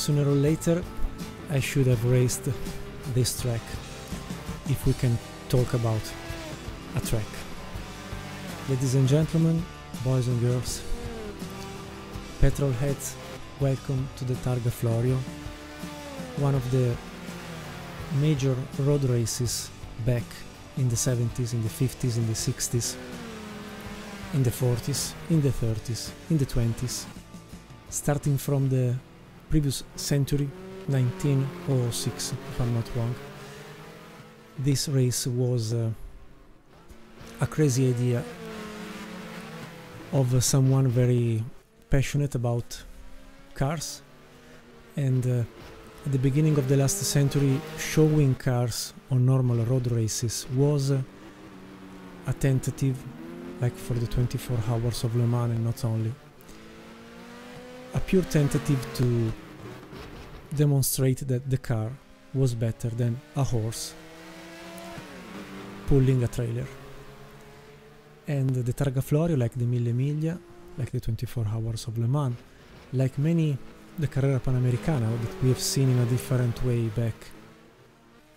sooner or later I should have raced this track, if we can talk about a track. Ladies and gentlemen, boys and girls, petrol heads, welcome to the Targa Florio, one of the major road races back in the 70s, in the 50s, in the 60s, in the 40s, in the 30s, in the 20s, starting from the previous century, 1906 if I'm not wrong. This race was a crazy idea of someone very passionate about cars, and at the beginning of the last century, showing cars on normal road races was a tentative, like for the 24 hours of Le Mans, and not only. A pure tentative to demonstrate that the car was better than a horse pulling a trailer. And the Targa Florio, like the Mille Miglia, like the 24 hours of Le Mans, like many the Carrera Panamericana that we have seen in a different way back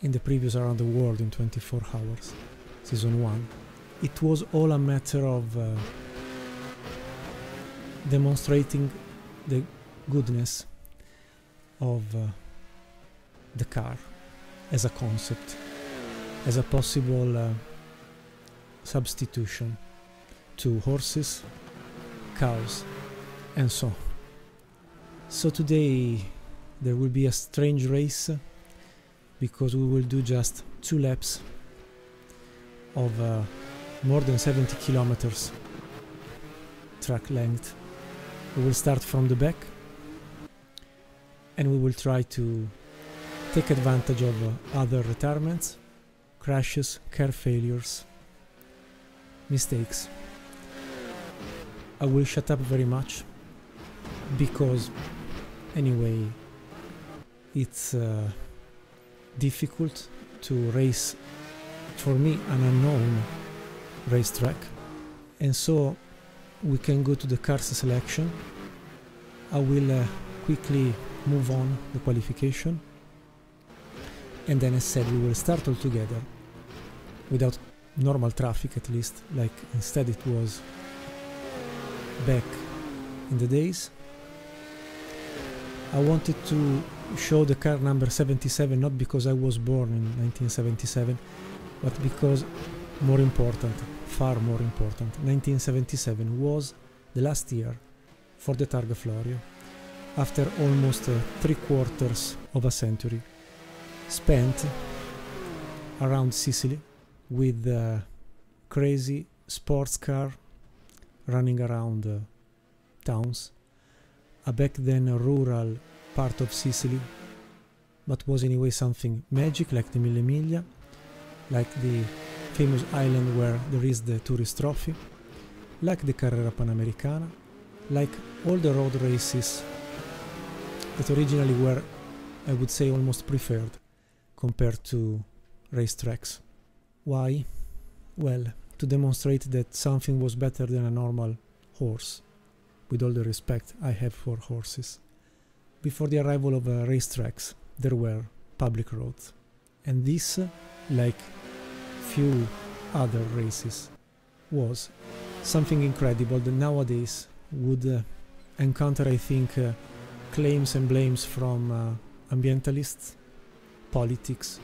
in the previous Around the World in 24 hours, season 1. It was all a matter of demonstrating the goodness of the car as a concept, as a possible substitution to horses, cows, and so on. So today there will be a strange race, because we will do just 2 laps of more than 70 kilometers track length. We will start from the back, and we will try to take advantage of other retirements, crashes, car failures, mistakes. I will shut up very much, because anyway it's difficult to race, for me, an unknown racetrack, and so we can go to the cars selection. I will quickly move on the qualification, and then as said, we will start all together without normal traffic, at least, like instead it was back in the days. I wanted to show the car number 77, not because I was born in 1977, but because, more important, far more important, 1977 was the last year for the Targa Florio, after almost 3/4 of a century spent around Sicily with a crazy sports car running around towns, a back then rural part of Sicily, but was anyway something magic, like the Mille Miglia, like the famous island where there is the tourist trophy, like the Carrera Panamericana, like all the road races that originally were, I would say, almost preferred compared to racetracks. Why? Well, to demonstrate that something was better than a normal horse, with all the respect I have for horses. Before the arrival of racetracks, there were public roads, and this, like few other races, was something incredible that nowadays would encounter, I think, claims and blames from ambientalists, politics,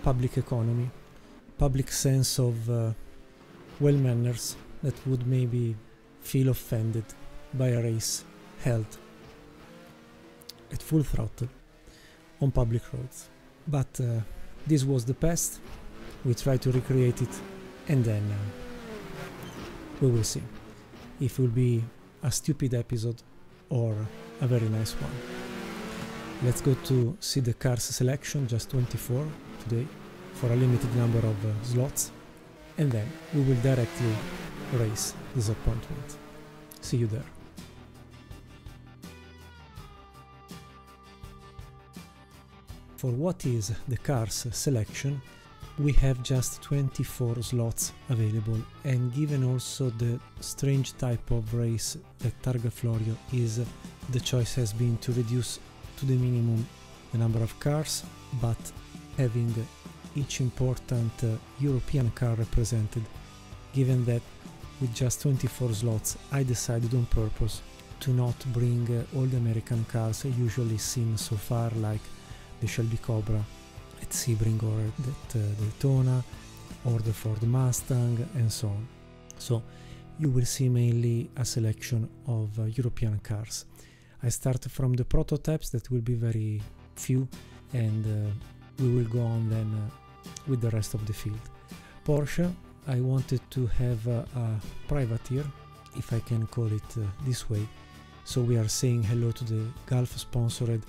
public economy, public sense of well manners that would maybe feel offended by a race held at full throttle on public roads. But this was the past. We try to recreate it, and then we will see if it will be a stupid episode or a very nice one. Let's go to see the cars selection, just 24 today, for a limited number of slots, and then we will directly race disappointment. See you there. For what is the cars selection, we have just 24 slots available, and given also the strange type of race that Targa Florio is, the choice has been to reduce to to the minimum the number of cars, but having each important European car represented, given that with just 24 slots I decided on purpose to not bring all the American cars usually seen so far, like the Shelby Cobra at Sebring or at Daytona, or the Ford Mustang, and so on. So you will see mainly a selection of European cars. I start from the prototypes, that will be very few, and we will go on then with the rest of the field. Porsche, I wanted to have a privateer, if I can call it this way, so we are saying hello to the Gulf sponsored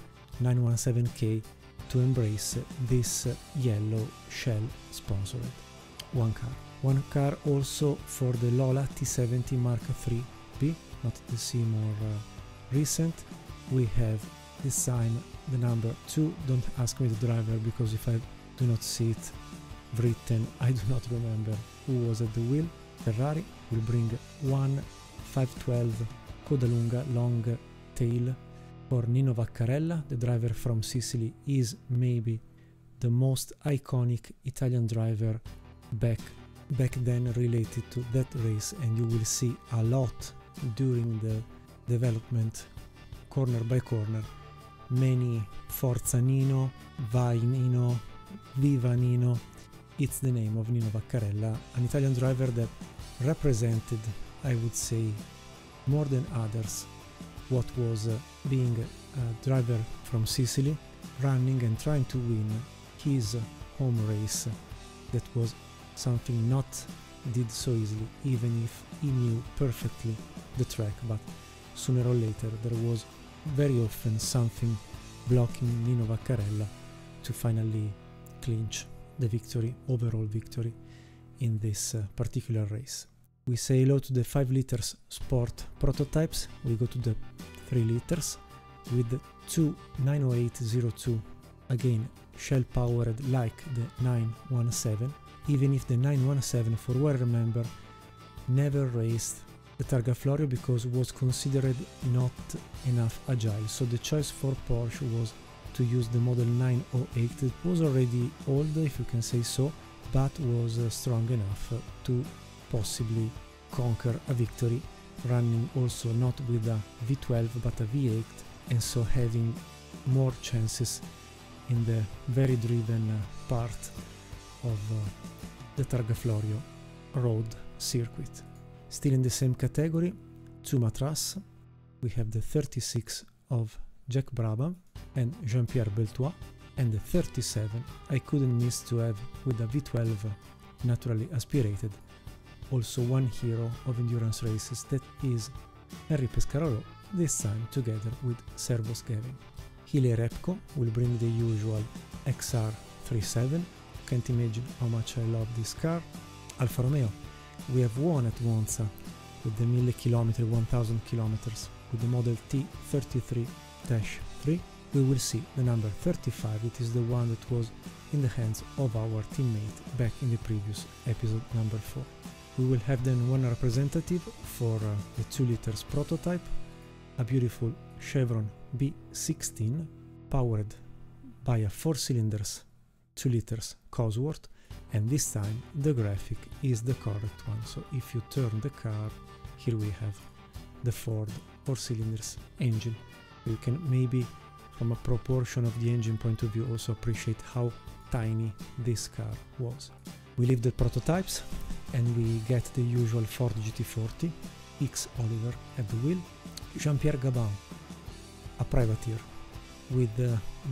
917K to embrace this yellow Shell sponsored one car also for the Lola T70 Mark III-B, not the C more recent. We have this time the number 2. Don't ask me the driver, because if I do not see it written, I do not remember who was at the wheel. Ferrari will bring one 512 Codalunga long tail for Nino Vaccarella. The driver from Sicily is maybe the most iconic Italian driver back then related to that race, and you will see a lot during the development, corner by corner, many Forza Nino, Vai Nino, Viva Nino. It's the name of Nino Vaccarella, an Italian driver that represented, I would say, more than others, what was being a driver from Sicily, running and trying to win his home race. That was something not did so easily, even if he knew perfectly the track, but sooner or later there was very often something blocking Nino Vaccarella to finally clinch the victory, overall victory in this particular race. We say hello to the 5 liters sport prototypes. We go to the 3 liters with the two 90802, again Shell powered like the 917, even if the 917, for what I remember, never raced the Targa Florio because was considered not enough agile. So the choice for Porsche was to use the model 908. It was already old, if you can say so, but was strong enough to possibly conquer a victory, running also not with a V12 but a V8, and so having more chances in the very driven part of the Targa Florio road circuit. Still in the same category, two Matras, we have the 36 of Jack Brabham and Jean-Pierre Beltois, and the 37 I couldn't miss to have with a V12 naturally aspirated, also one hero of endurance races, that is Henry Pescarolo, this time together with Servos Gavin. Hilly Repco will bring the usual XR37, can't imagine how much I love this car. Alfa Romeo, we have won at Monza with the 1000 km, 1000 kilometers with the model T33-3. We will see the number 35, it is the one that was in the hands of our teammate back in the previous episode number 4. We will have then one representative for the 2 liters prototype, a beautiful Chevron B16 powered by a 4 cylinders 2 liters Cosworth, and this time the graphic is the correct one. So if you turn the car, here we have the Ford 4 cylinders engine. You can maybe from a proportion of the engine point of view also appreciate how tiny this car was. We leave the prototypes and we get the usual Ford GT40, X Oliver at the wheel, Jean-Pierre Gabin, a privateer, with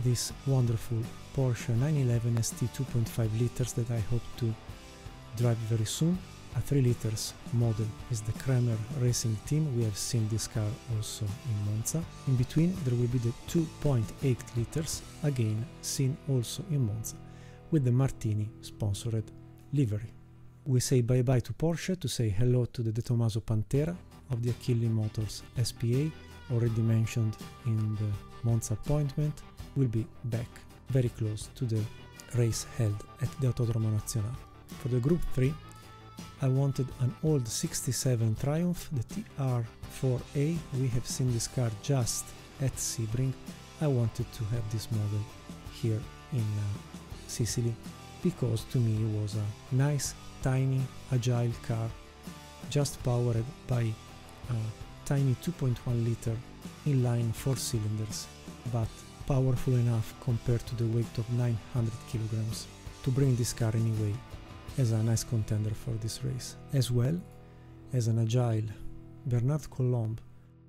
this wonderful Porsche 911 ST 2.5 liters that I hope to drive very soon. A 3 liters model is the Kramer Racing Team. We have seen this car also in Monza. In between there will be the 2.8 liters, again seen also in Monza, with the Martini sponsored livery. We say bye bye to Porsche to say hello to the De Tomaso Pantera of the Achille Motors SPA, already mentioned in the Monza appointment. Will be back very close to the race held at the Autodromo Nazionale. For the Group 3, I wanted an old 67 Triumph, the TR4A. We have seen this car just at Sebring. I wanted to have this model here in Sicily, because to me it was a nice, tiny, agile car, just powered by a tiny 2.1 liter inline 4 cylinders, but powerful enough compared to the weight of 900 kilograms to bring this car anyway as a nice contender for this race, as well as an agile Bernard Colomb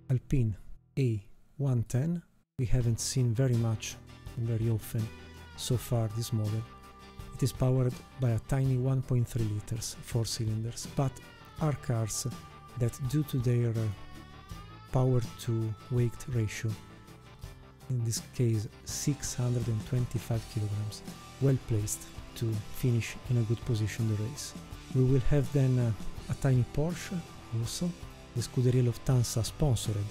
Alpine A110. We haven't seen very much and very often so far this model. It is powered by a tiny 1.3 liters 4 cylinders, but are cars that, due to their power to weight ratio, in this case 625 kilograms, well placed to finish in a good position the race. We will have then a tiny Porsche also, the Scuderia Lufthansa sponsored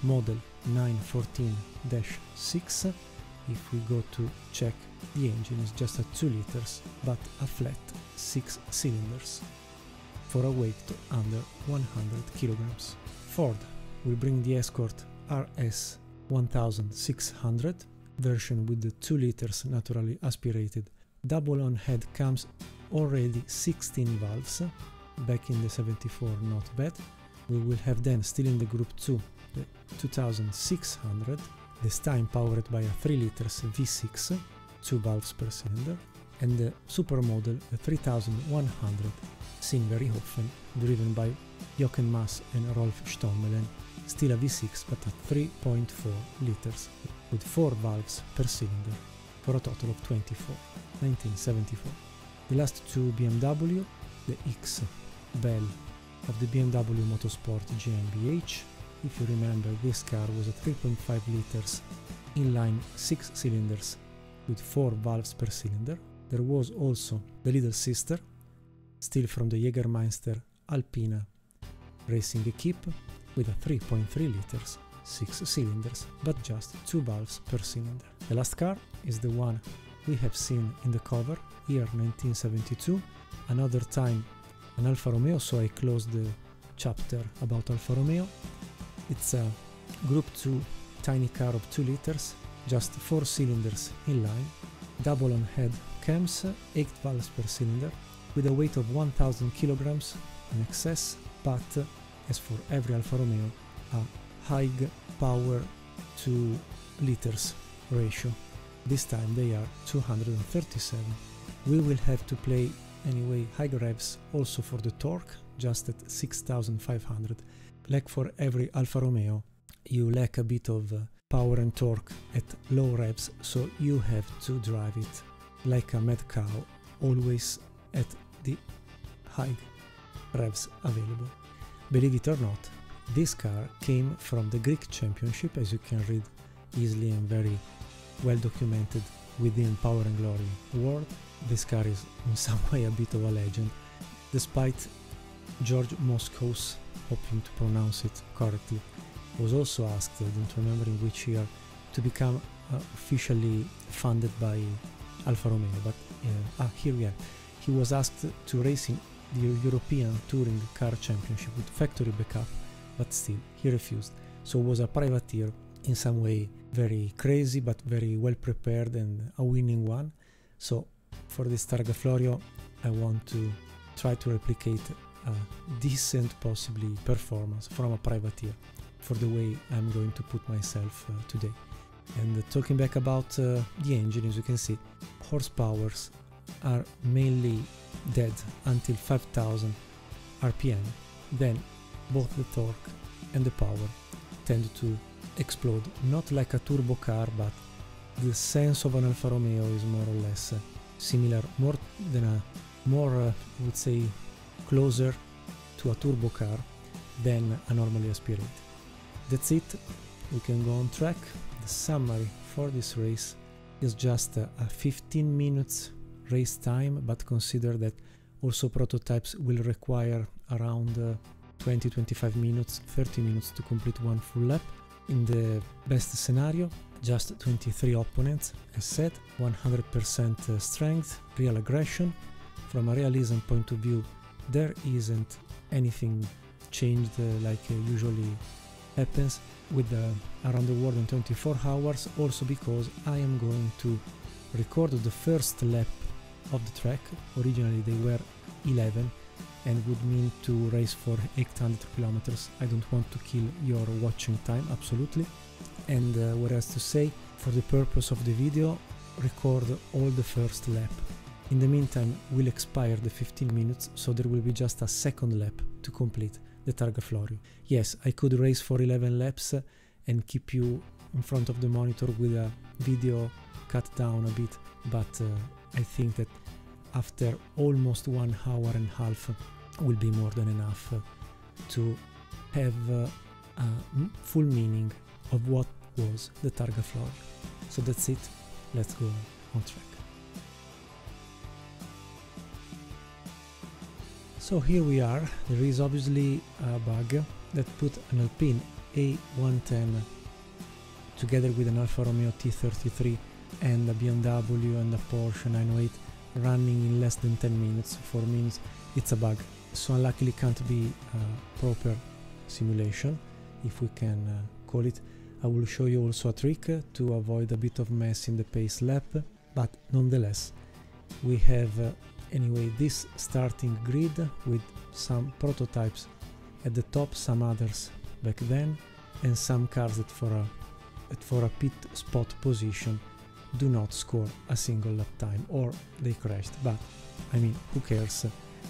model 914-6. If we go to check, the engine is just a 2 liters but a flat 6 cylinders for a weight under 100 kilograms. Ford will bring the Escort RS 1600 version with the 2 liters naturally aspirated double on head, comes already 16 valves, back in the 74, not bad. We will have then, still in the group 2, the 2600, this time powered by a 3 liters V6, 2 valves per cylinder, and the supermodel, the 3100, seen very often, driven by Jochen Mass and Rolf Stommelen, still a V6 but at 3.4 liters with 4 valves per cylinder for a total of 24, 1974. The last two BMW, the X Bell of the BMW Motorsport GmbH. If you remember, this car was a 3.5 liters inline 6 cylinders with 4 valves per cylinder. There was also the little sister, still from the Jägermeister Alpina racing equipe, with a 3.3 liters 6 cylinders but just 2 valves per cylinder. The last car is the one we have seen in the cover, year 1972, another time an Alfa Romeo, so I closed the chapter about Alfa Romeo. It's a Group 2 tiny car of 2 liters, just 4 cylinders inline, double on head cams, 8 valves per cylinder, with a weight of 1000 kilograms in excess, but as for every Alfa Romeo, a high power to liters ratio. This time they are 237. We will have to play anyway high revs also for the torque, just at 6500. Like for every Alfa Romeo, you lack a bit of power and torque at low revs, so you have to drive it like a mad cow, always at the high revs available. Believe it or not, this car came from the Greek Championship, as you can read easily and very well documented within Power and Glory world. This car is in some way a bit of a legend, despite George Moscow's, hoping to pronounce it correctly, was also asked, I don't remember in which year, to become officially funded by Alfa Romeo, but here we are. He was asked to race in the European Touring Car Championship with factory backup, but still he refused. So was a privateer, in some way very crazy but very well prepared and a winning one. So for this Targa Florio I want to try to replicate a decent possibly performance from a privateer for the way I'm going to put myself today. And talking back about the engine, as you can see, horsepowers are mainly dead until 5000 RPM, then both the torque and the power tend to explode, not like a turbo car, but the sense of an Alfa Romeo is more or less similar, more I would say closer to a turbo car than a normally aspirated. That's it, we can go on track. The summary for this race is just a 15 minutes race time, but consider that also prototypes will require around 20-25 minutes, 30 minutes to complete one full lap. In the best scenario, just 23 opponents, as said, 100% strength, real aggression. From a realism point of view, there isn't anything changed like usually happens. with around the world in 24 hours, also because I am going to record the first lap of the track. Originally they were 11 and would mean to race for 800 kilometers. I don't want to kill your watching time, absolutely. And what else to say, for the purpose of the video, record all the first lap. In the meantime, we'll expire the 15 minutes, so there will be just a second lap to complete the Targa Florio. Yes, I could race for 11 laps and keep you in front of the monitor with a video cut down a bit, but I think that after almost 1 hour and a half will be more than enough to have a full meaning of what was the Targa Florio. So that's it, let's go on track. So here we are. There is obviously a bug that put an Alpine A110 together with an Alfa Romeo T33 and a BMW and a Porsche 908 running in less than 10 minutes. For me it's a bug, so unluckily can't be a proper simulation, if we can call it. I will show you also a trick to avoid a bit of mess in the pace lap, but nonetheless we have anyway this starting grid with some prototypes at the top, some others back then, and some cars that for a pit spot position do not score a single lap time, or they crashed, but I mean, who cares?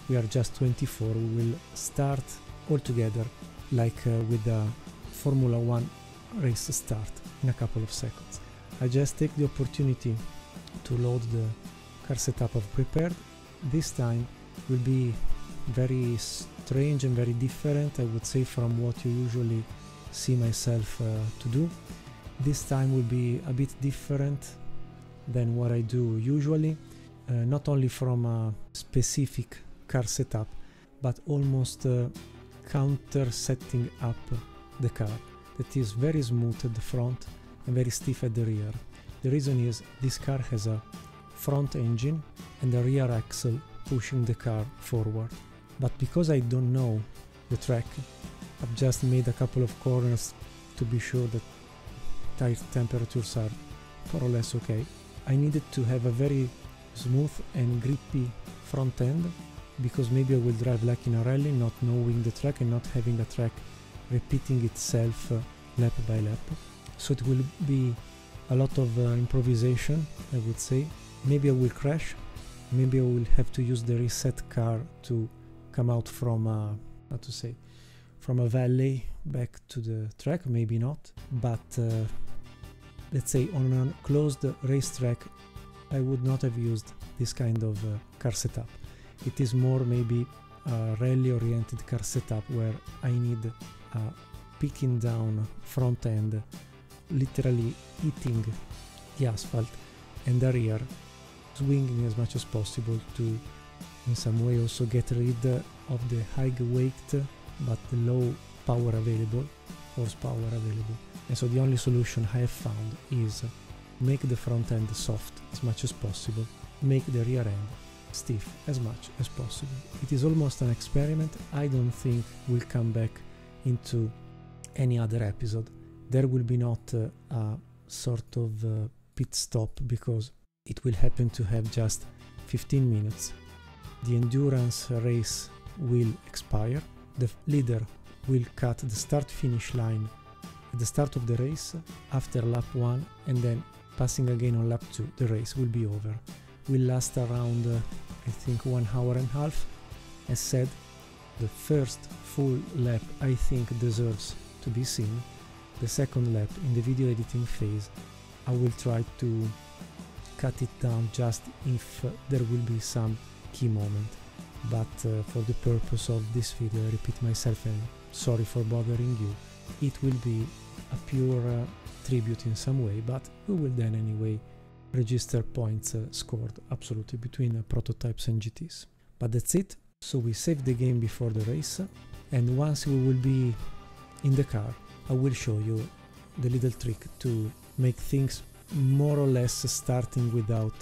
We are just 24, we will start all together like with the Formula 1 race start in a couple of seconds. I just take the opportunity to load the car setup I've prepared. This time will be very strange and very different, I would say, from what you usually see myself to do. This time will be a bit different than what I do usually, not only from a specific car setup, but almost counter setting up the car that is very smooth at the front and very stiff at the rear. The reason is this car has a front engine and a rear axle pushing the car forward, but because I don't know the track, I've just made a couple of corners to be sure that tire temperatures are more or less okay. I needed to have a very smooth and grippy front end, because maybe I will drive like in a rally, not knowing the track and not having a track repeating itself lap by lap. So it will be a lot of improvisation, I would say. Maybe I will crash, maybe I will have to use the reset car to come out from from a valley back to the track, maybe not, but let's say on a closed racetrack I would not have used this kind of car setup. It is more maybe a rally oriented car setup where I need a picking down front end, literally eating the asphalt, and the rear swinging as much as possible to in some way also get rid of the high weight but the low power available, horsepower available. And so the only solution I have found is make the front end soft as much as possible, make the rear end stiff as much as possible. It is almost an experiment. I don't think we'll come back into any other episode. There will be not a sort of pit stop, because it will happen to have just 15 minutes. The endurance race will expire. The leader will cut the start-finish line at the start of the race after lap 1, and then passing again on lap 2, the race will be over. Will last around I think 1 hour and a half. As said, the first full lap I think deserves to be seen. The second lap, in the video editing phase, I will try to cut it down just if there will be some key moment, but for the purpose of this video I repeat myself and sorry for bothering you. It will be a pure tribute in some way, but we will then anyway register points scored absolutely between prototypes and GTs. But that's it. So we save the game before the race, and once we will be in the car I will show you the little trick to make things more or less starting without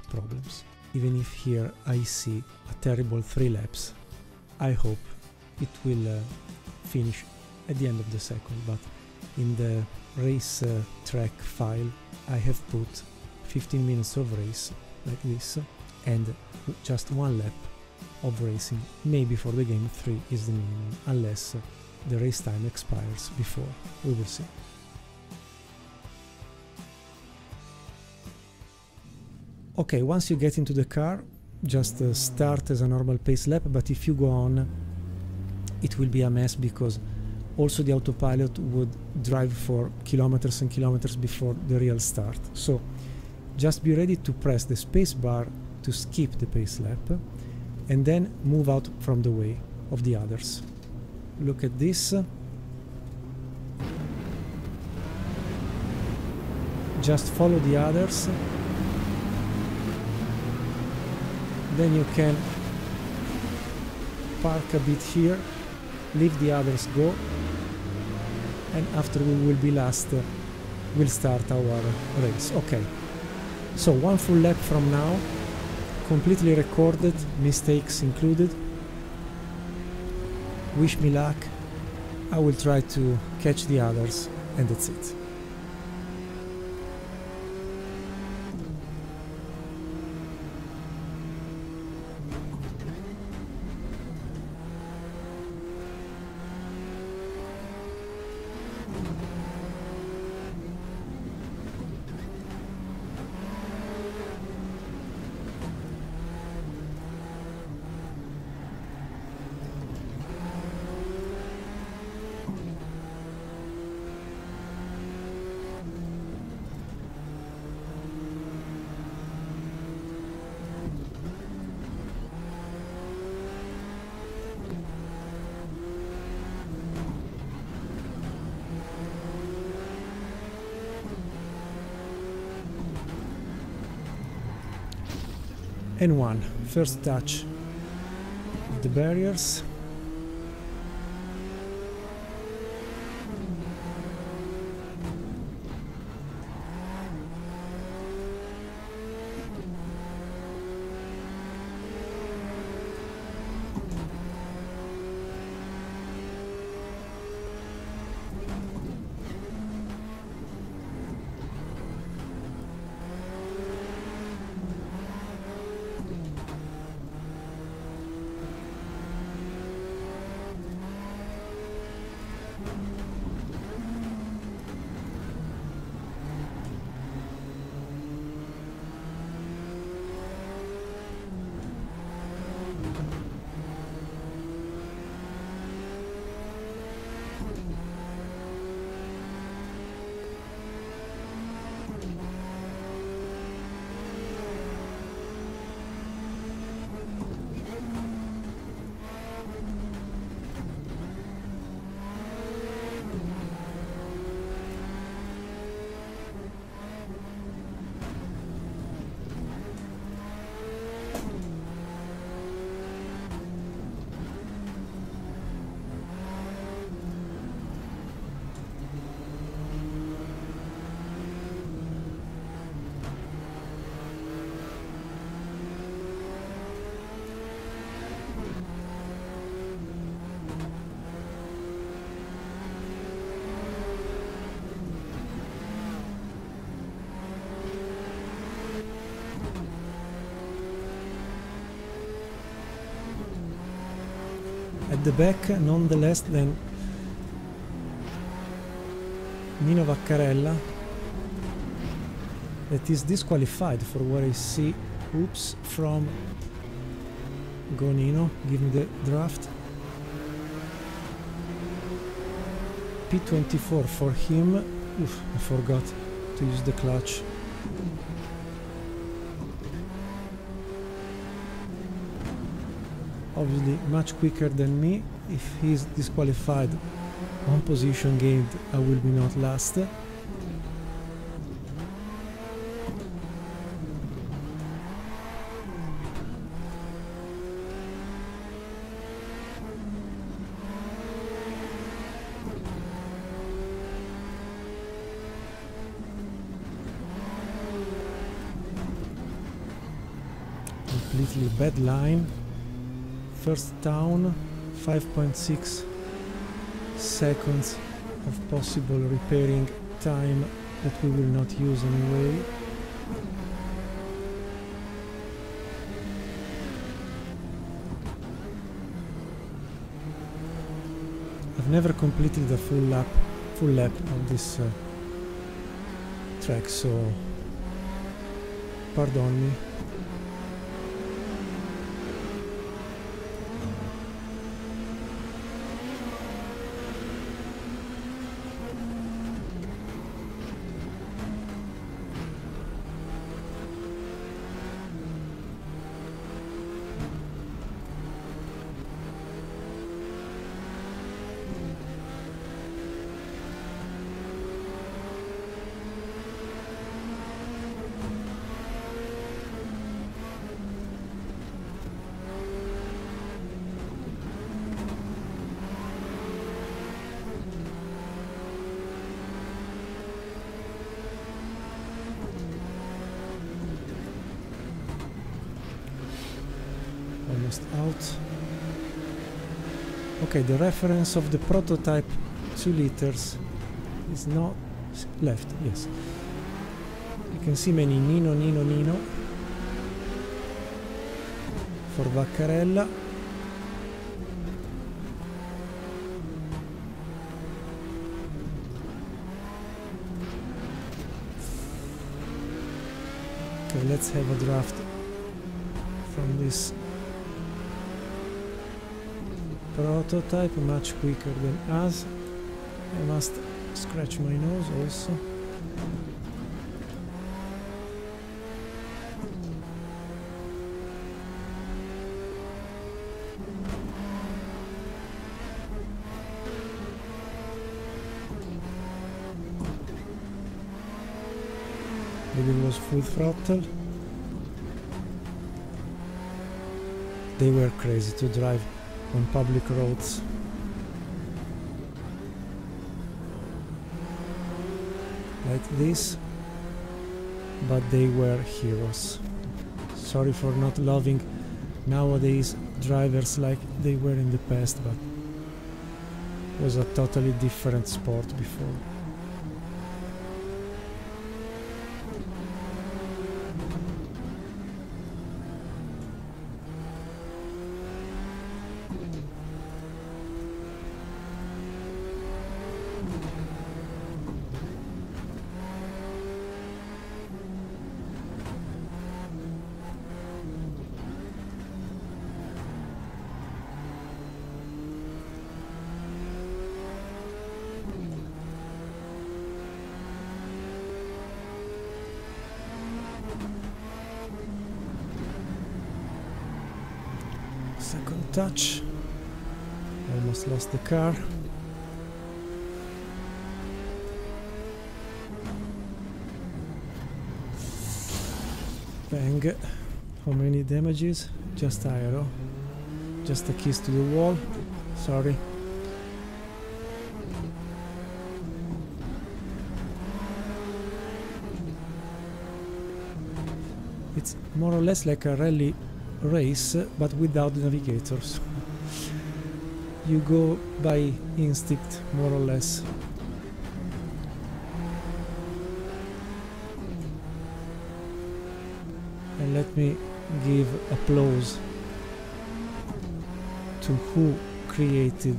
problems. Even if here I see a terrible 3 laps, I hope it will finish at the end of the second, but in the race track file I have put 15 minutes of race like this, and just 1 lap of racing. Maybe for the game 3 is the minimum, unless the race time expires before. We will see. Okay, once you get into the car, just start as a normal pace lap, but if you go on, it will be a mess, because also the autopilot would drive for kilometers and kilometers before the real start. So just be ready to press the space bar to skip the pace lap, and then move out from the way of the others. Look at this. Just follow the others. Then you can park a bit here, leave the others go, and after we will be last, we'll start our race. Okay, so 1 full lap from now, completely recorded, mistakes included. Wish me luck. I will try to catch the others, and that's it. And 1 first touch of the barriers. At the back, nonetheless, then Nino Vaccarella, that is disqualified for what I see. Oops, from Go Nino, give me the draft. P24 for him. Oof, I forgot to use the clutch. Obviously much quicker than me. If he's disqualified, 1 position gained, I will be not last. Completely bad line. First down, 5.6 seconds of possible repairing time that we will not use anyway. I've never completed a full lap of this track, so pardon me. Almost out. Okay, the reference of the prototype 2 liters is not left, yes. You can see many Nino for Vaccarella. Okay, let's have a draft from this prototype, much quicker than us. I must scratch my nose also. Maybe it was full throttle. They were crazy to drive on public roads. Like this, but they were heroes. Sorry for not loving nowadays drivers like they were in the past, but it was a totally different sport before. Second touch. Almost lost the car. Bang. How many damages? Just aero. Just a kiss to the wall. Sorry. It's more or less like a rally race, but without navigators. You go by instinct, more or less. And let me give applause to who created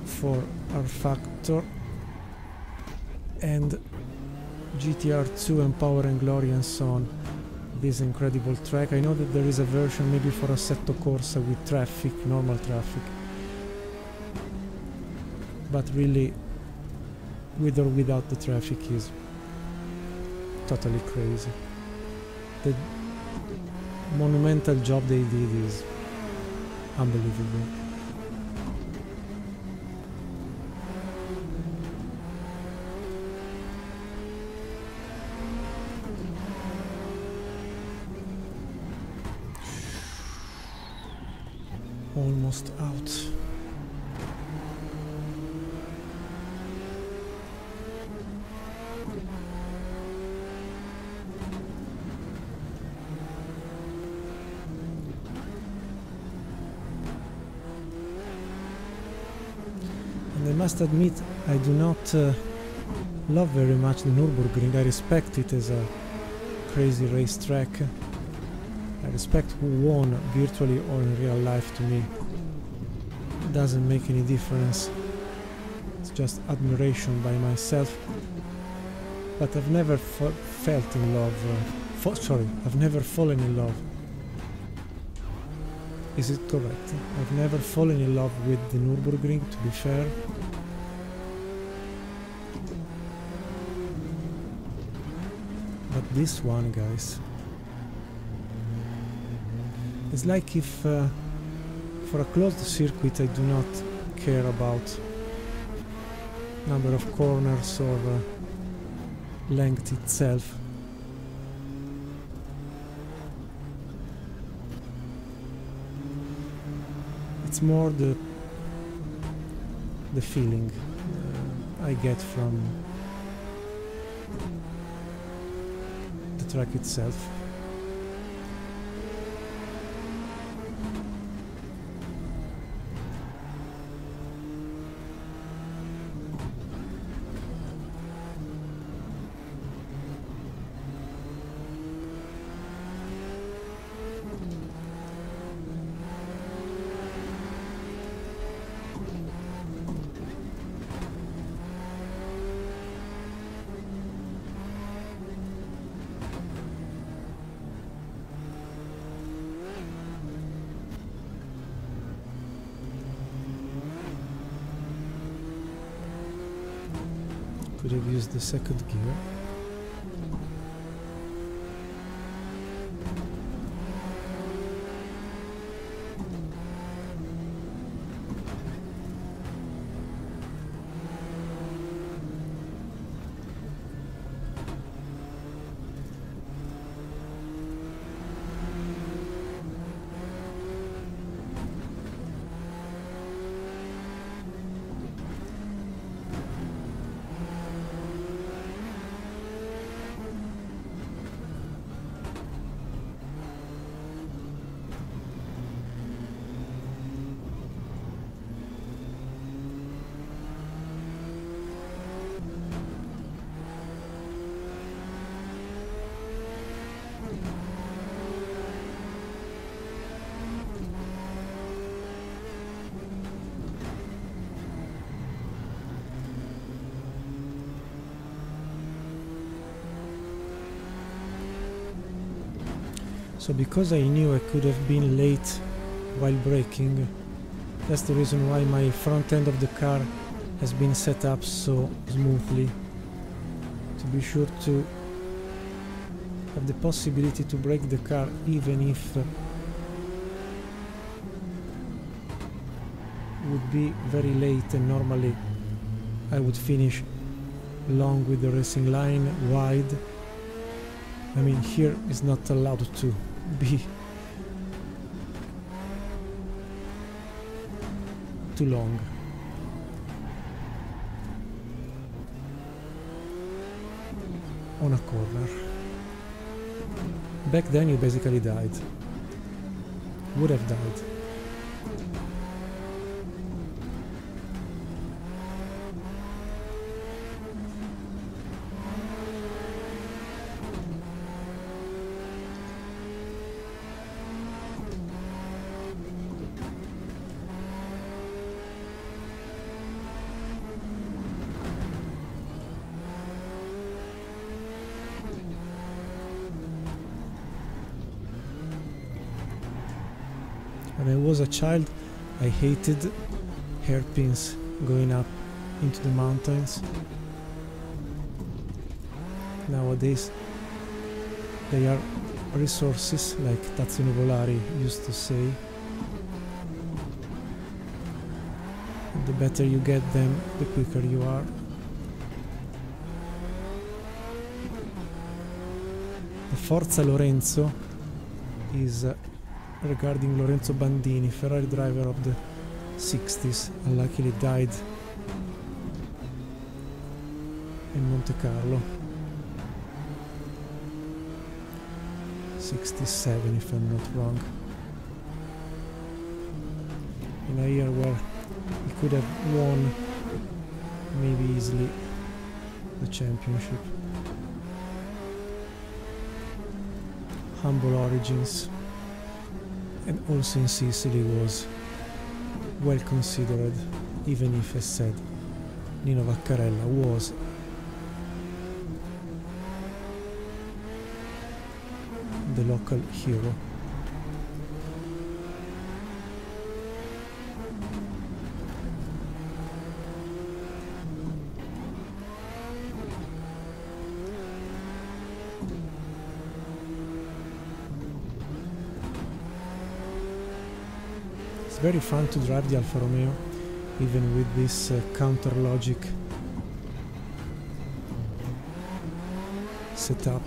for our factor and GTR2 and Power and Glory and so on. This incredible track. I know that there is a version maybe for Assetto Corsa with traffic, normal traffic, but really with or without the traffic is totally crazy. The monumental job they did is unbelievable. Almost out. And I must admit, I do not love very much the Nürburgring. I respect it as a crazy racetrack. I respect who won virtually or in real life. To me, it doesn't make any difference. It's just admiration by myself. But I've never felt in love. I've never fallen in love. Is it correct? I've never fallen in love with the Nürburgring, to be fair. But this one, guys, it's like if for a closed circuit I do not care about number of corners or length itself. It's more the feeling I get from the track itself. Could have used the second gear. So because I knew I could have been late while braking, that's the reason why my front end of the car has been set up so smoothly, to be sure to have the possibility to brake the car even if would be very late, and normally I would finish long with the racing line wide. I mean, here is not allowed to be too long. On a corner. Back then you basically died. Would have died. When I was a child, I hated hairpins going up into the mountains. Nowadays, they are resources, like Tazio Nuvolari used to say. And the better you get them, the quicker you are. The Forza Lorenzo is regarding Lorenzo Bandini, Ferrari driver of the 60s, unluckily died in Monte Carlo. 67 if I'm not wrong. In a year where he could have won maybe easily the championship. Humble origins, and also in Sicily was well considered, even if, as said, Nino Vaccarella was the local hero. It's very fun to drive the Alfa Romeo, even with this counter logic setup.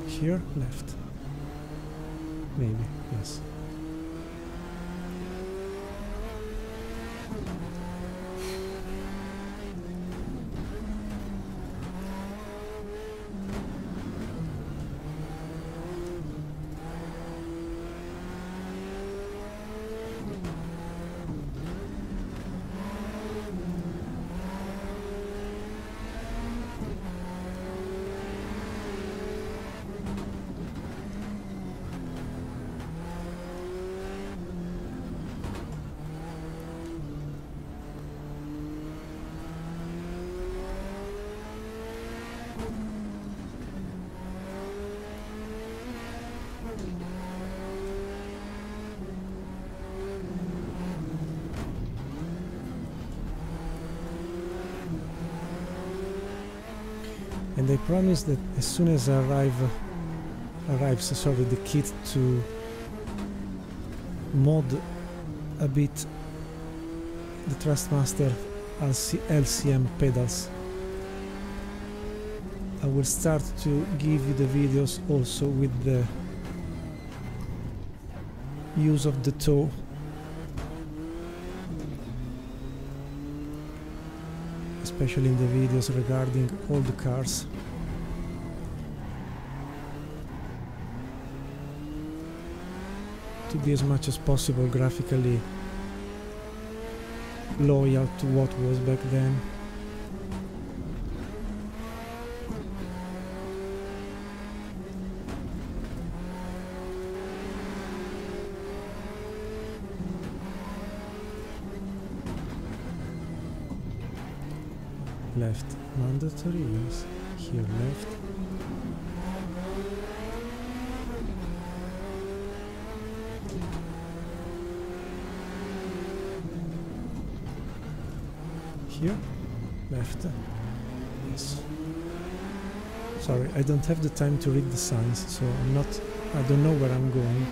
Here, left. Maybe, yes. And I promise that as soon as arrives the kit to mod a bit the Thrustmaster LCM pedals, I will start to give you the videos also with the use of the toe, especially in the videos regarding all the cars. To be as much as possible graphically loyal to what was back then. Left mandatory, yes. Here left. Here left. Yes. Sorry, I don't have the time to read the signs, so I don't know where I'm going.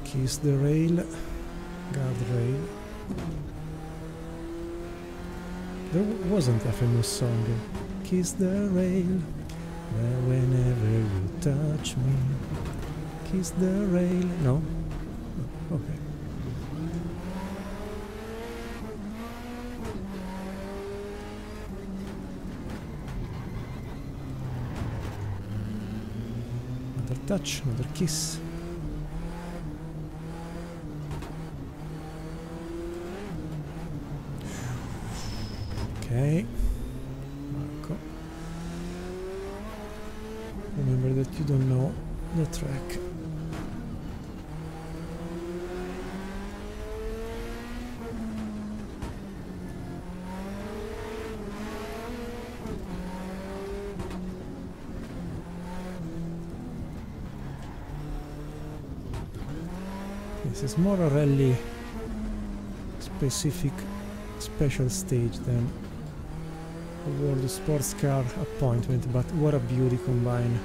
Kiss the rail, guardrail. There wasn't a famous song, kiss the rail, whenever you touch me, kiss the rail. No? Oh, okay. Another touch, another kiss. Okay, Marco. Remember that you don't know the track. This is more a rally specific special stage than a World Sports Car appointment, but what a beauty combine.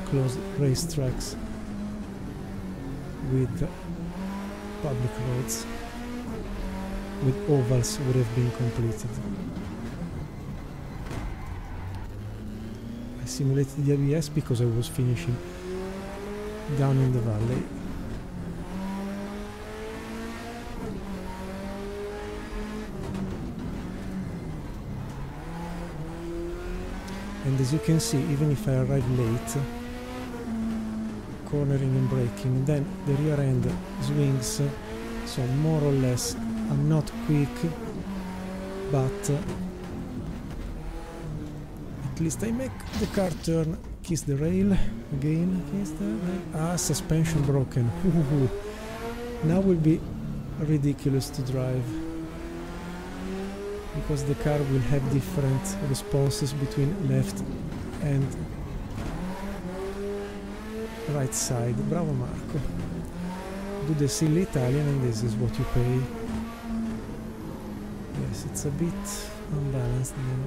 closed racetracks with public roads, with ovals would have been completed. I simulated the ABS because I was finishing down in the valley. And as you can see, even if I arrive late, cornering and braking, then the rear end swings, so more or less I'm not quick, but at least I make the car turn. Kiss the rail again, kiss the rail. Ah, suspension broken. Now will be ridiculous to drive, because the car will have different responses between left and right side. Bravo Marco. Do the silly Italian and this is what you pay. Yes, it's a bit unbalanced now.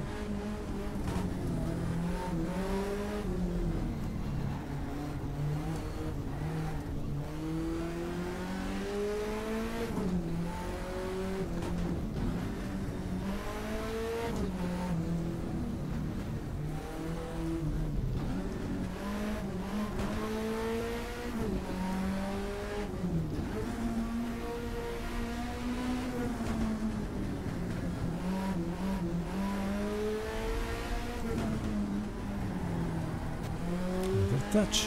Touch.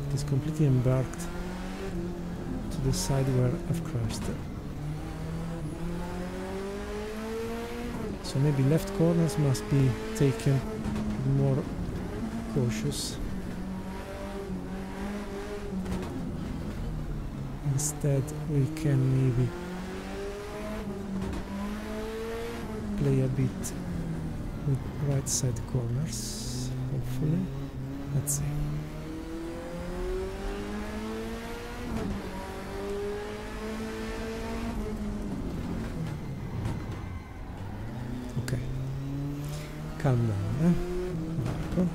It is completely embarked to the side where I've crashed. So maybe left corners must be taken more cautious. Instead, we can maybe play a bit with right side corners, hopefully. Let's see. Okay. Calm down, Marco.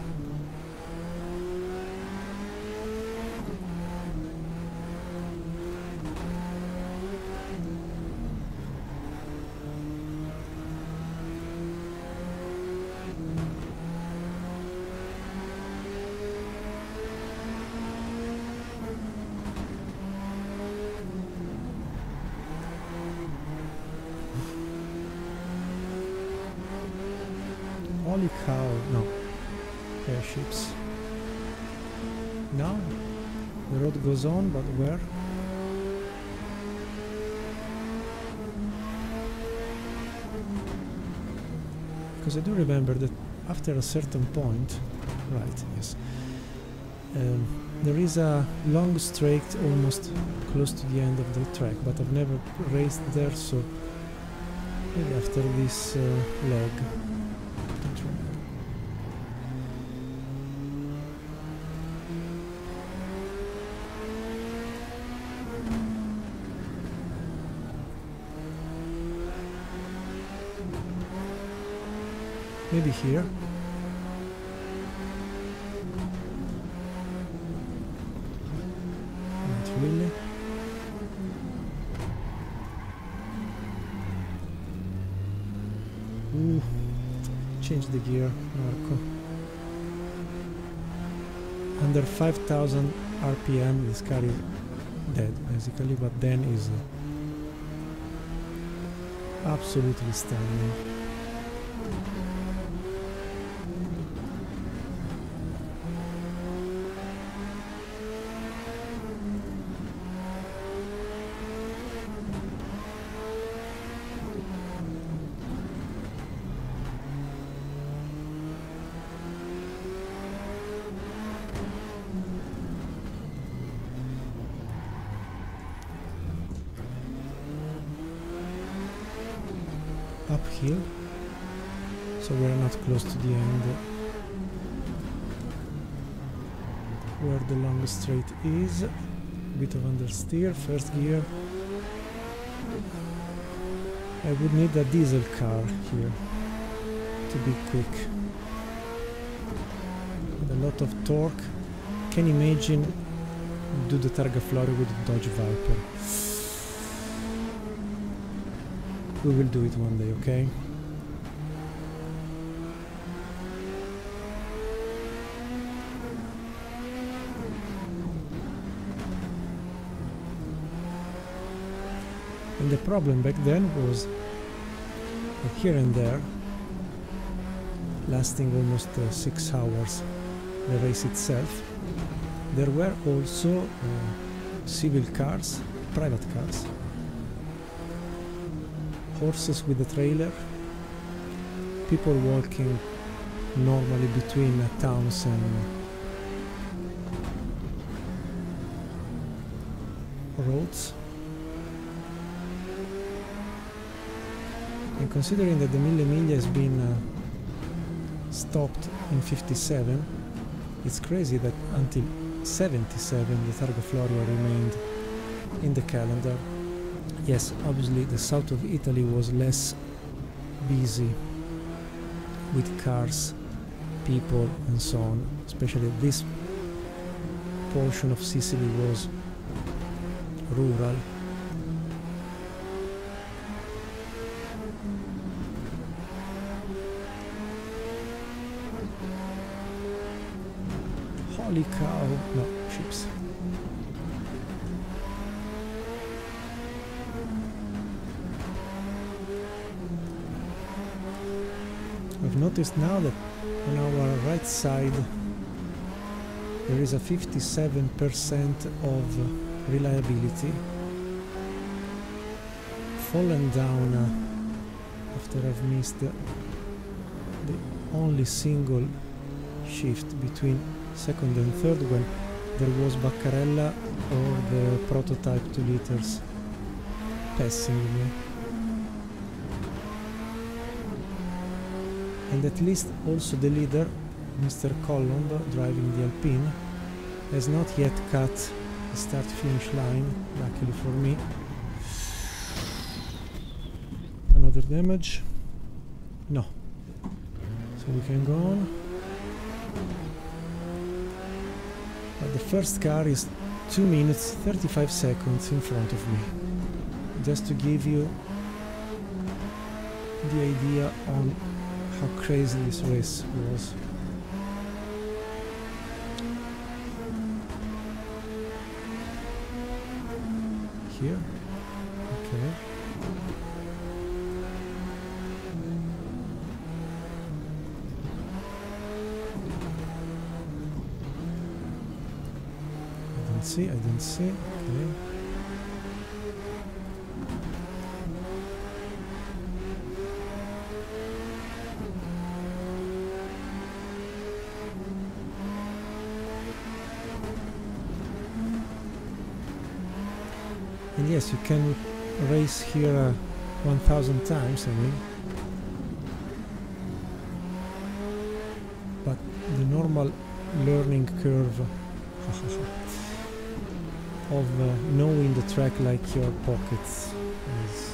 Holy cow, no. Airships. Now the road goes on, but where? Because I do remember that after a certain point, right, yes, there is a long straight almost close to the end of the track, but I've never raced there, so maybe after this leg. Maybe here. Not really. Ooh. Change the gear, Marco. Under 5,000 RPM this car is dead basically, but then is absolutely stunning. Uphill, so we're not close to the end where the long straight is. bit of understeer, first gear. I would need a diesel car here to be quick. With a lot of torque. Can imagine do the Targa Florio with the Dodge Viper. We will do it one day, okay? And the problem back then was that here and there, lasting almost 6 hours, the race itself, there were also civil cars, private cars, horses with a trailer, people walking normally between towns and roads. And considering that the Mille Miglia has been stopped in 57, it's crazy that until 77 the Targa Florio remained in the calendar. Yes, obviously the south of Italy was less busy with cars, people and so on, especially this portion of Sicily was rural. Holy cow, no, ships. I've noticed now that on our right side there is a 57% of reliability, fallen down after I've missed the only single shift between second and third when there was Baccarella or the prototype 2 liters passing me. And at least also the leader, Mr. Colombo, driving the Alpine, has not yet cut the start-finish line, luckily for me. Another damage? No. So we can go on. But the first car is 2 minutes 35 seconds in front of me. Just to give you the idea on how crazy this race was. Here? Okay. I didn't see, okay. And yes, you can race here 1000 times, I mean. But the normal learning curve of knowing the track like your pockets is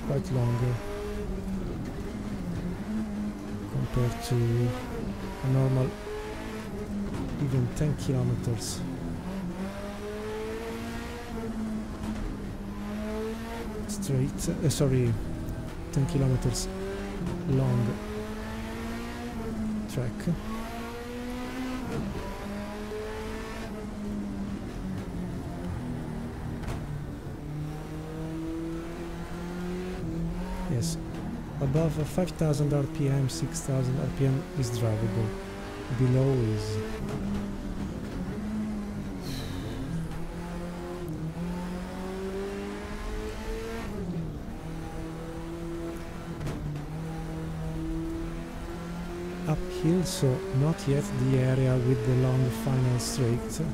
quite longer compared to a normal even 10 kilometers. Straight, sorry, 10 kilometers long track. Yes, above 5000 RPM, 6000 RPM is drivable. Below is uphill, so not yet the area with the long final straight.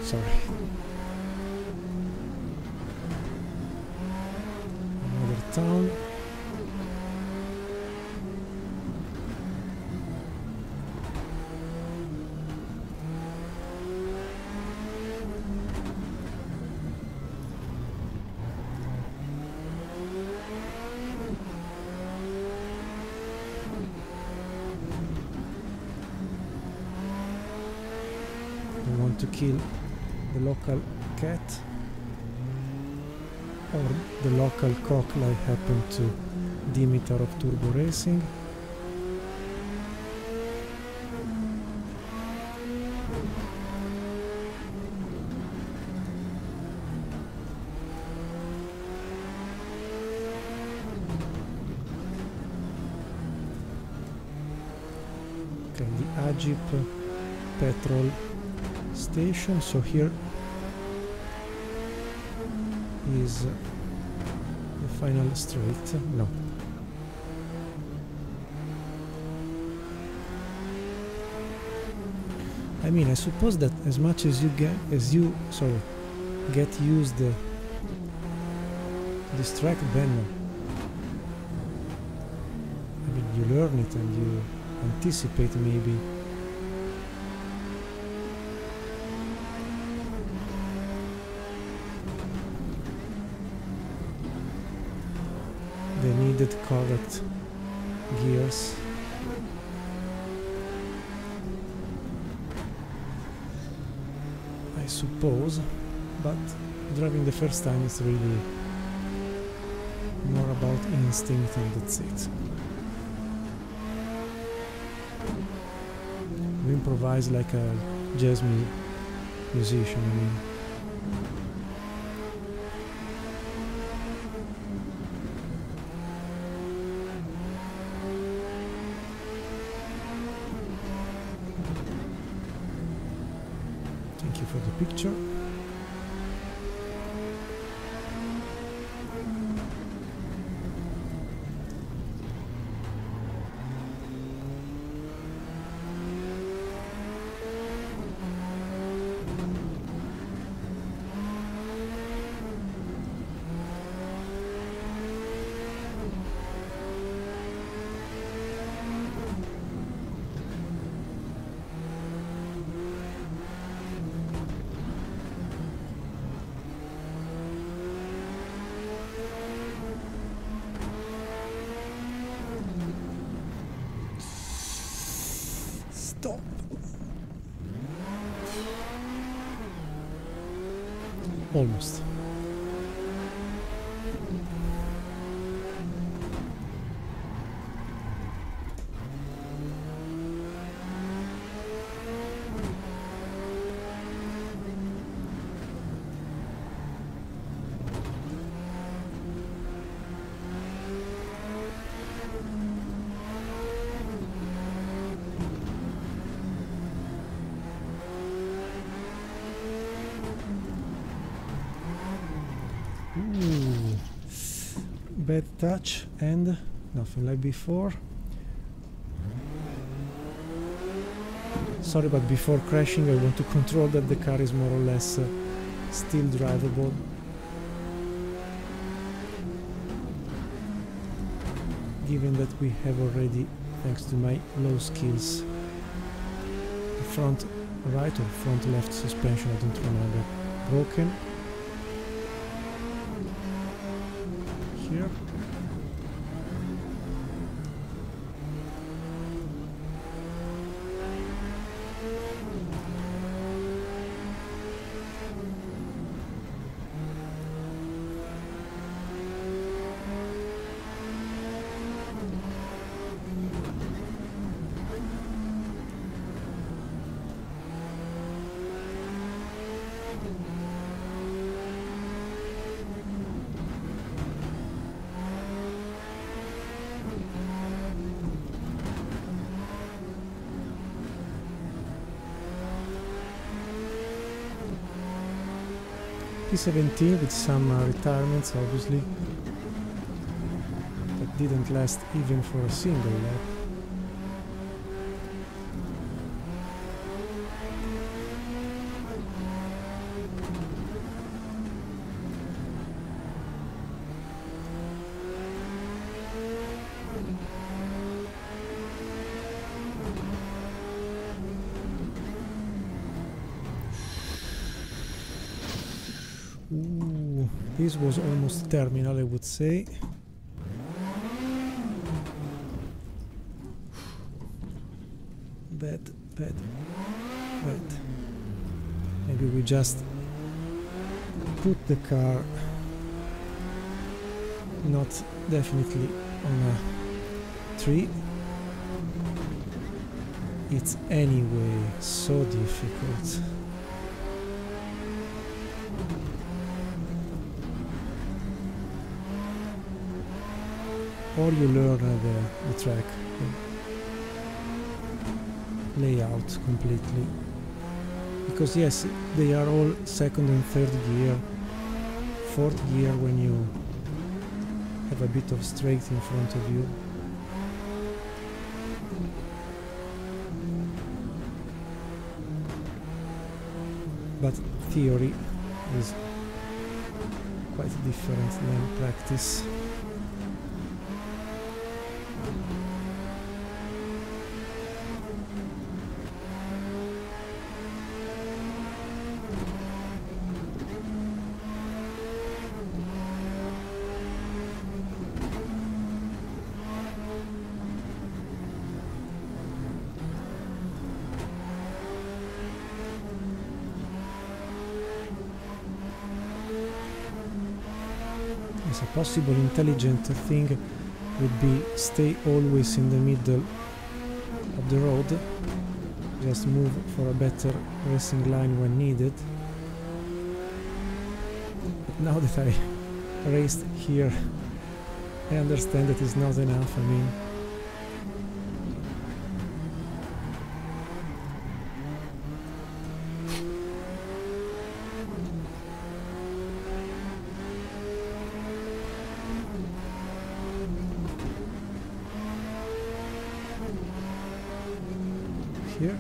sorry. Another town. To kill the local cat or the local cock like happened to Dimitar of Turbo Racing. Okay, the Ajip petrol station. So here is the final straight. No. I mean, I suppose that as much as you get used to this track, then I mean you learn it and you anticipate maybe the needed correct gears. I suppose, but driving the first time is really more about instinct and that's it. We improvise like a jazz musician, I mean. Thank you for the picture. Stop. Almost. Bad touch and nothing like before. Sorry, but before crashing I want to control that the car is more or less still drivable. Given that we have already, thanks to my low skills, the front right or front left suspension, I don't remember, broken. Here. P17 with some retirements, obviously, that didn't last even for a single lap. Ooh, this was almost terminal, I would say. Bad, bad, bad. Maybe we just put the car not definitely on a tree. It's anyway so difficult. Or you learn the track, the layout completely. Because yes, they are all second and third gear, fourth gear when you have a bit of straight in front of you. But theory is quite different than practice. A possible intelligent thing would be stay always in the middle of the road, just move for a better racing line when needed. But now that I raced here, I understand that it's not enough. I mean, here.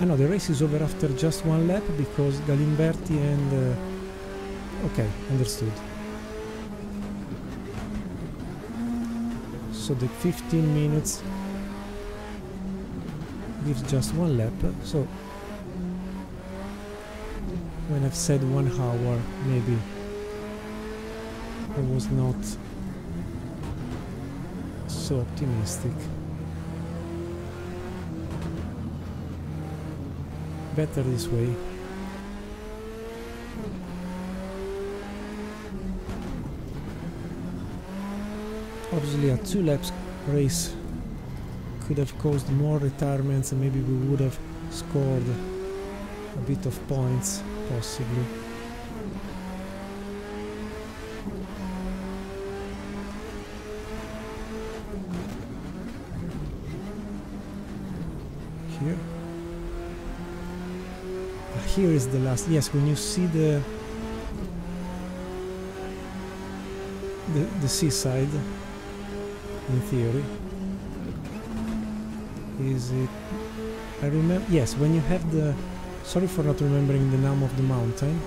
Ah no, the race is over after just one lap because Galimberti and... okay, understood. So the 15 minutes gives just one lap, so when I've said 1 hour, maybe I was not so optimistic. Better this way. Obviously a 2 laps race could have caused more retirements and maybe we would have scored a bit of points, possibly. Here. Here is the last. Yes, when you see the seaside, in theory, is it? I remember. Yes, when you have the. Sorry for not remembering the name of the mountain,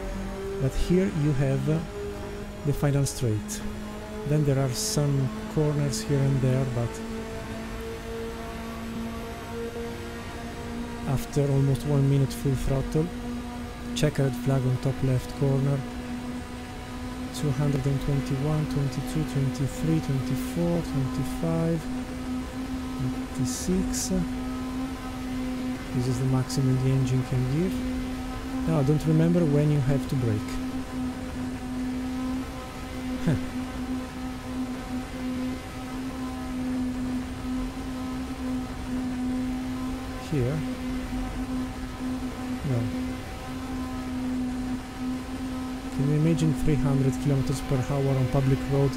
but here you have the final straight. Then there are some corners here and there, but after almost 1 minute full throttle, checkered flag on top left corner, 221, 22, 23, 24, 25, 26. This is the maximum the engine can give. Now I don't remember when you have to brake. Huh. Here. No. Can you imagine 300 kilometers per hour on public road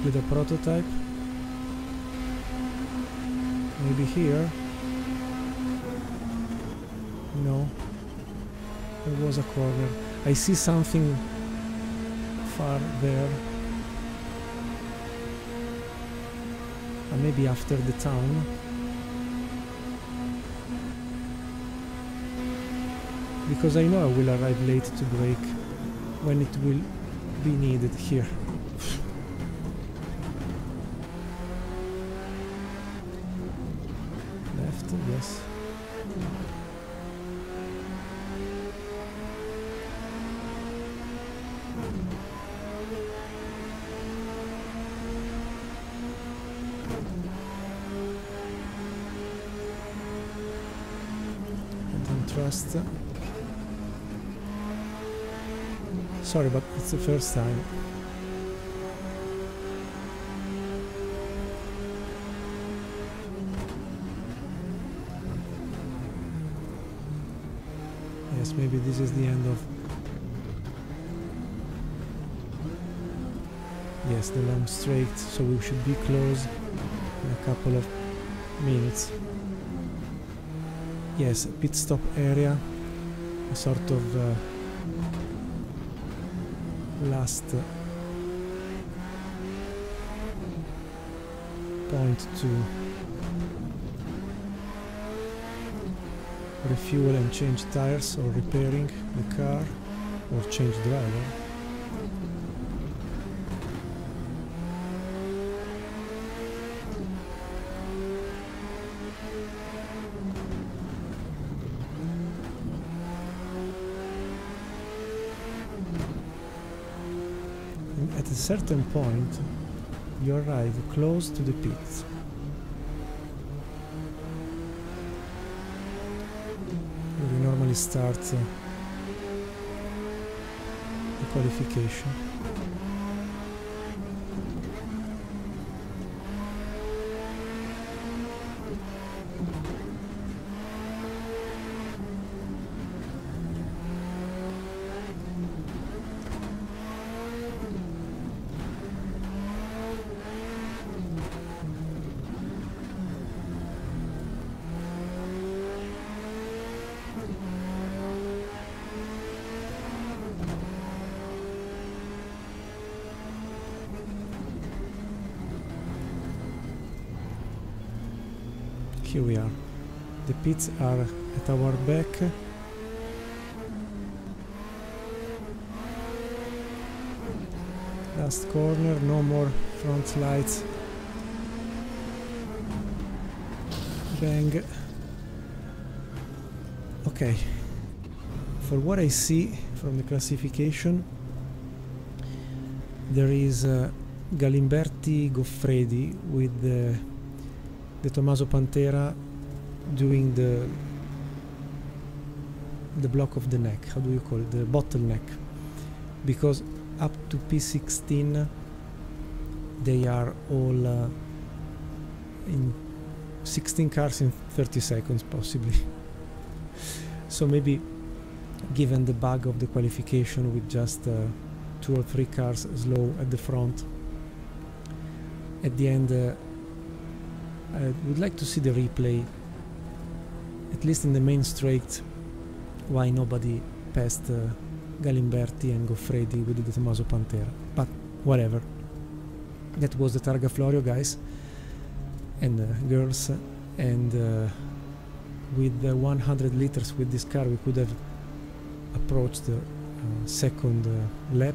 with a prototype? Maybe here? No. There was a corner. I see something far there. Maybe after the town. Because I know I will arrive late to brake when it will be needed here. Left, yes. trust. Sorry, but it's the first time. Yes, maybe this is the end of... Yes, the long straight, so we should be close in a couple of minutes. Yes, pit stop area, a sort of last point to refuel and change tires, or repairing the car, or change driver. At a certain point, you arrive close to the pits. We normally start the qualification. Here we are. The pits are at our back. Last corner, no more front lights. Bang. Okay. For what I see from the classification, there is Galimberti Goffredi with the Tommaso Pantera doing the block of the neck. How do you call it? The bottleneck. Because up to P16 they are all in 16 cars in 30 seconds possibly. So maybe given the bug of the qualification with just 2 or 3 cars slow at the front, at the end I would like to see the replay, at least in the main straight, why nobody passed Galimberti and Goffredi with the Tommaso Pantera. But whatever. That was the Targa Florio, guys and girls, and with the 100 liters with this car we could have approached the second lap,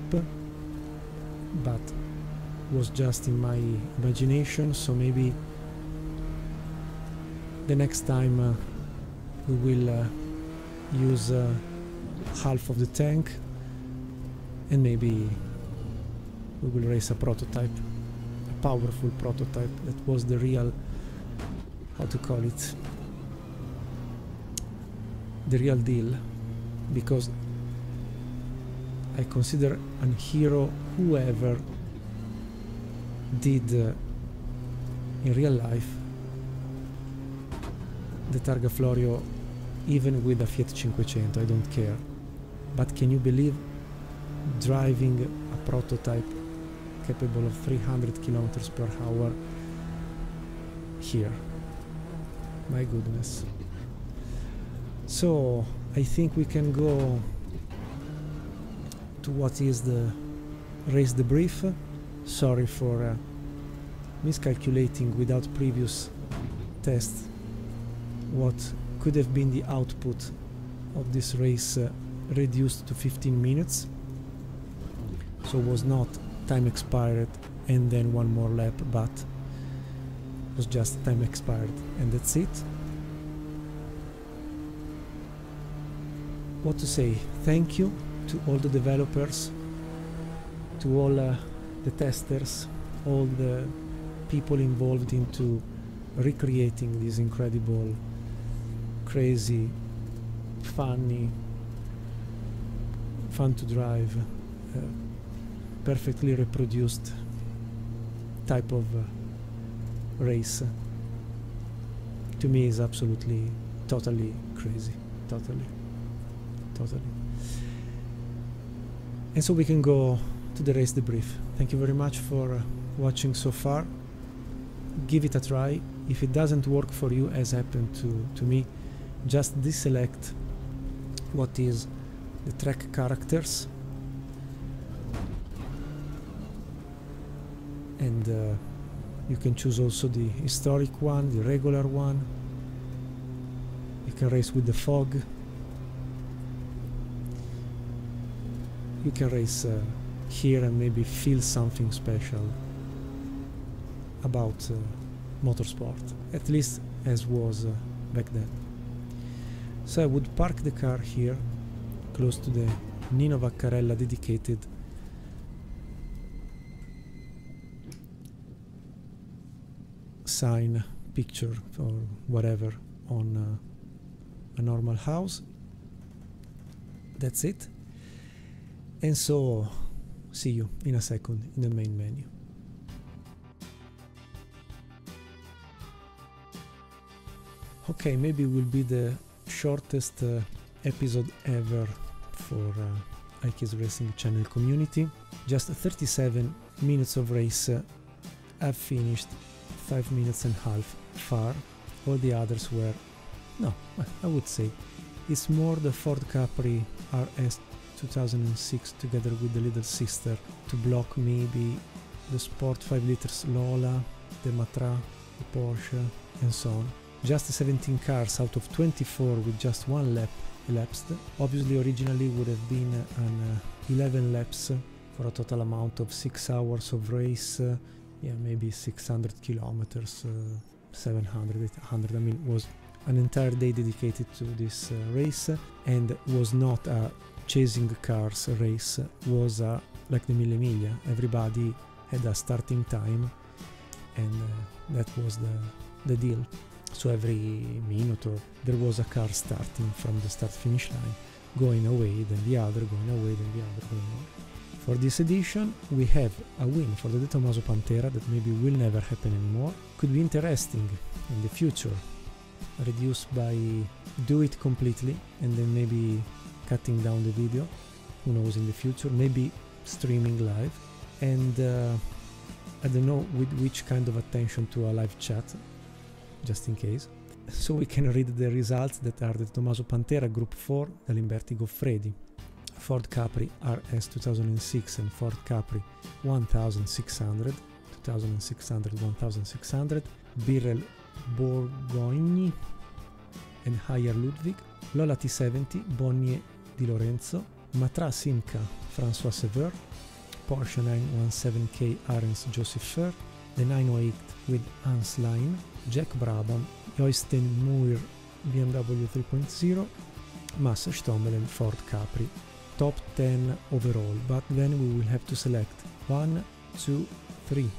but was just in my imagination, so maybe the next time we will use half of the tank, and maybe we will race a prototype, a powerful prototype that was the real, how to call it, the real deal, because I consider a hero whoever did in real life the Targa Florio, even with a Fiat 500, I don't care. But can you believe driving a prototype capable of 300 kilometers per hour here? My goodness. So I think we can go to what is the race debrief. Sorry for miscalculating without previous test what could have been the output of this race reduced to 15 minutes. So was not time expired and then one more lap, but was just time expired, and that's it. What to say? Thank you to all the developers, to all the testers, all the people involved into recreating this incredible, crazy funny, fun to drive, perfectly reproduced type of race. To me is absolutely, totally crazy, totally. And so we can go to the race debrief. Thank you very much for watching so far. Give it a try. If it doesn't work for you, as happened to me, just deselect what is the track characters, and you can choose also the historic one, the regular one. You can race with the fog. You can race here and maybe feel something special about motorsport, at least as was back then. So I would park the car here, close to the Nino Vaccarella dedicated sign, picture or whatever on a normal house. That's it. And so see you in a second in the main menu. Okay, maybe it will be the shortest episode ever for iKeysRacing channel community. Just 37 minutes of race. I've finished 5 minutes and a half far. All the others were, no, I would say it's more the Ford Capri RS 2006 together with the little sister to block maybe the Sport 5 liters Lola, the Matra, the Porsche and so on. Just 17 cars out of 24 with just one lap elapsed. Obviously originally would have been an 11 laps for a total amount of 6 hours of race. Yeah, maybe 600 kilometers, 700, 800. I mean, it was an entire day dedicated to this race, and was not a chasing cars race, was like the Mille Miglia. Everybody had a starting time, and that was the deal. So every minute or there was a car starting from the start-finish line, going away, then the other, going away, then the other, going away. For this edition we have a win for the De Tomaso Pantera that maybe will never happen anymore. Could be interesting in the future, reduced by do it completely and then maybe cutting down the video, who knows, in the future, maybe streaming live, and I don't know with which kind of attention to a live chat, just in case. So we can read the results that are the Tommaso Pantera Group 4, Limberti Goffredi, Ford Capri RS 2006 and Ford Capri 1600, 1600, Birrell Borgogni and Haier Ludwig, Lola T70, Bonnier Di Lorenzo, Matra Simca François Sever, Porsche 917K Arens Joseph Fer, the 908 with Hans Lein, Jack Brabham, Joysten Muir BMW 3.0, Massa Stommelen Ford Capri. Top 10 overall, but then we will have to select 1, 2, 3,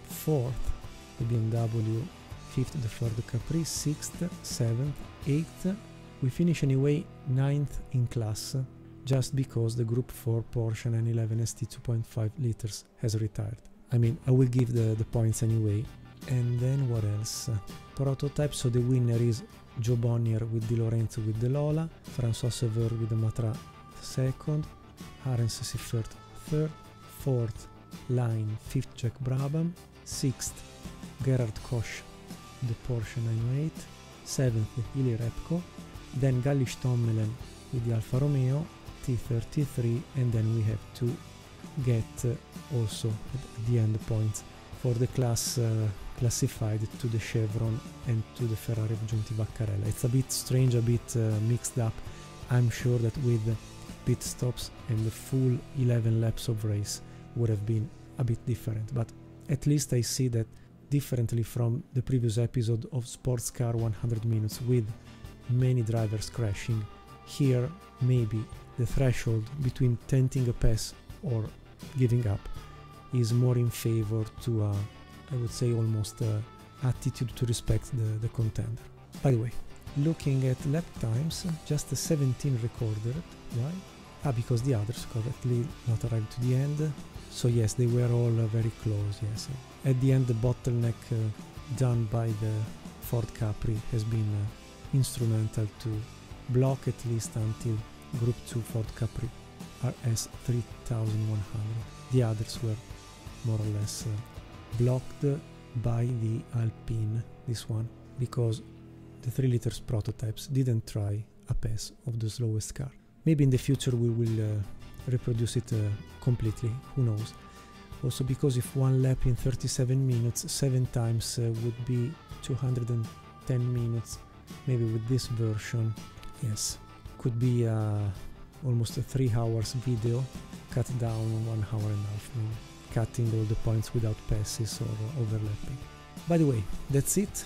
4th the BMW, 5th the Ford Capri, 6th, 7th, 8th. We finish anyway 9th in class, just because the Group 4 Porsche 911 ST 2.5 liters has retired. I mean, I will give the points anyway. And then what else? Prototype, so the winner is Joe Bonnier with Di Lorenzo with the Lola, François Sever with the Matra 2nd, Arens Siffert 3rd, 4th Line 5th Jack Brabham, 6th Gerhard Koch the Porsche 908, 7th Ili Repko, then Galli Stommelen with the Alfa Romeo T33, and then we have to get also at the end points for the class classified to the Chevron and to the Ferrari Aggiunti Vaccarella. It's a bit strange, a bit mixed up. I'm sure that with pit stops and the full 11 laps of race would have been a bit different, but at least I see that differently from the previous episode of Sports Car 100 minutes with many drivers crashing. Here maybe the threshold between tenting a pass or giving up is more in favor to I would say almost attitude to respect the contender. By the way, looking at lap times, just a 17 recorded. Why? Because the others correctly not arrived to the end. So yes, they were all very close, yes. At the end, the bottleneck done by the Ford Capri has been instrumental to block at least until Group 2 Ford Capri RS 3100. The others were more or less blocked by the Alpine, this one, because the 3 liters prototypes didn't try a pass of the slowest car. Maybe in the future we will reproduce it completely, who knows. Also because if one lap in 37 minutes 7 times would be 210 minutes, maybe with this version, yes, could be almost a 3 hours video cut down 1 hour and a half, maybe, cutting all the points without passes or overlapping. By the way, that's it.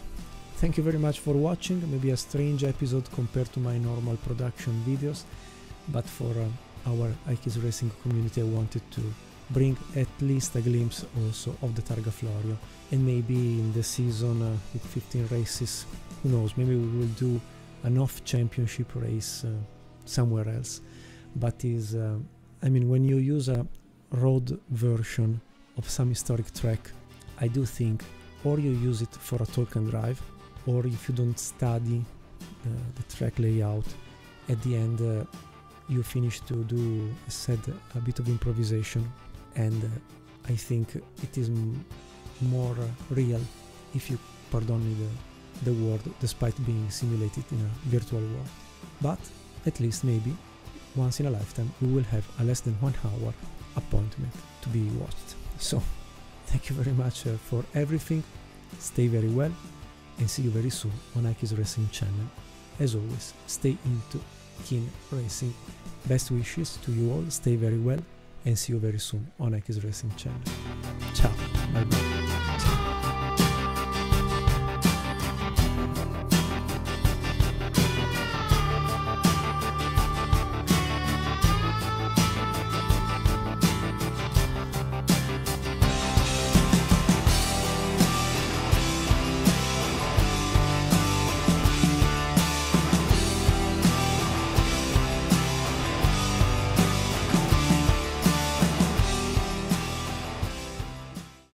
Thank you very much for watching. Maybe a strange episode compared to my normal production videos, but for our iKeysRacing community I wanted to bring at least a glimpse also of the Targa Florio, and maybe in the season with 15 races, who knows, maybe we will do an off-championship race somewhere else. But is I mean, when you use a road version of some historic track, I do think or you use it for a talk and drive, or if you don't study the track layout, at the end you finish to do, as said, a bit of improvisation, and I think it is more real, if you pardon me the word, despite being simulated in a virtual world. But at least maybe once in a lifetime we will have a less than 1 hour appointment to be watched. So thank you very much for everything, stay very well, and see you very soon on iKeysRacing channel. As always, stay into keen racing. Best wishes to you all, stay very well, and see you very soon on iKeysRacing channel. Ciao, bye bye.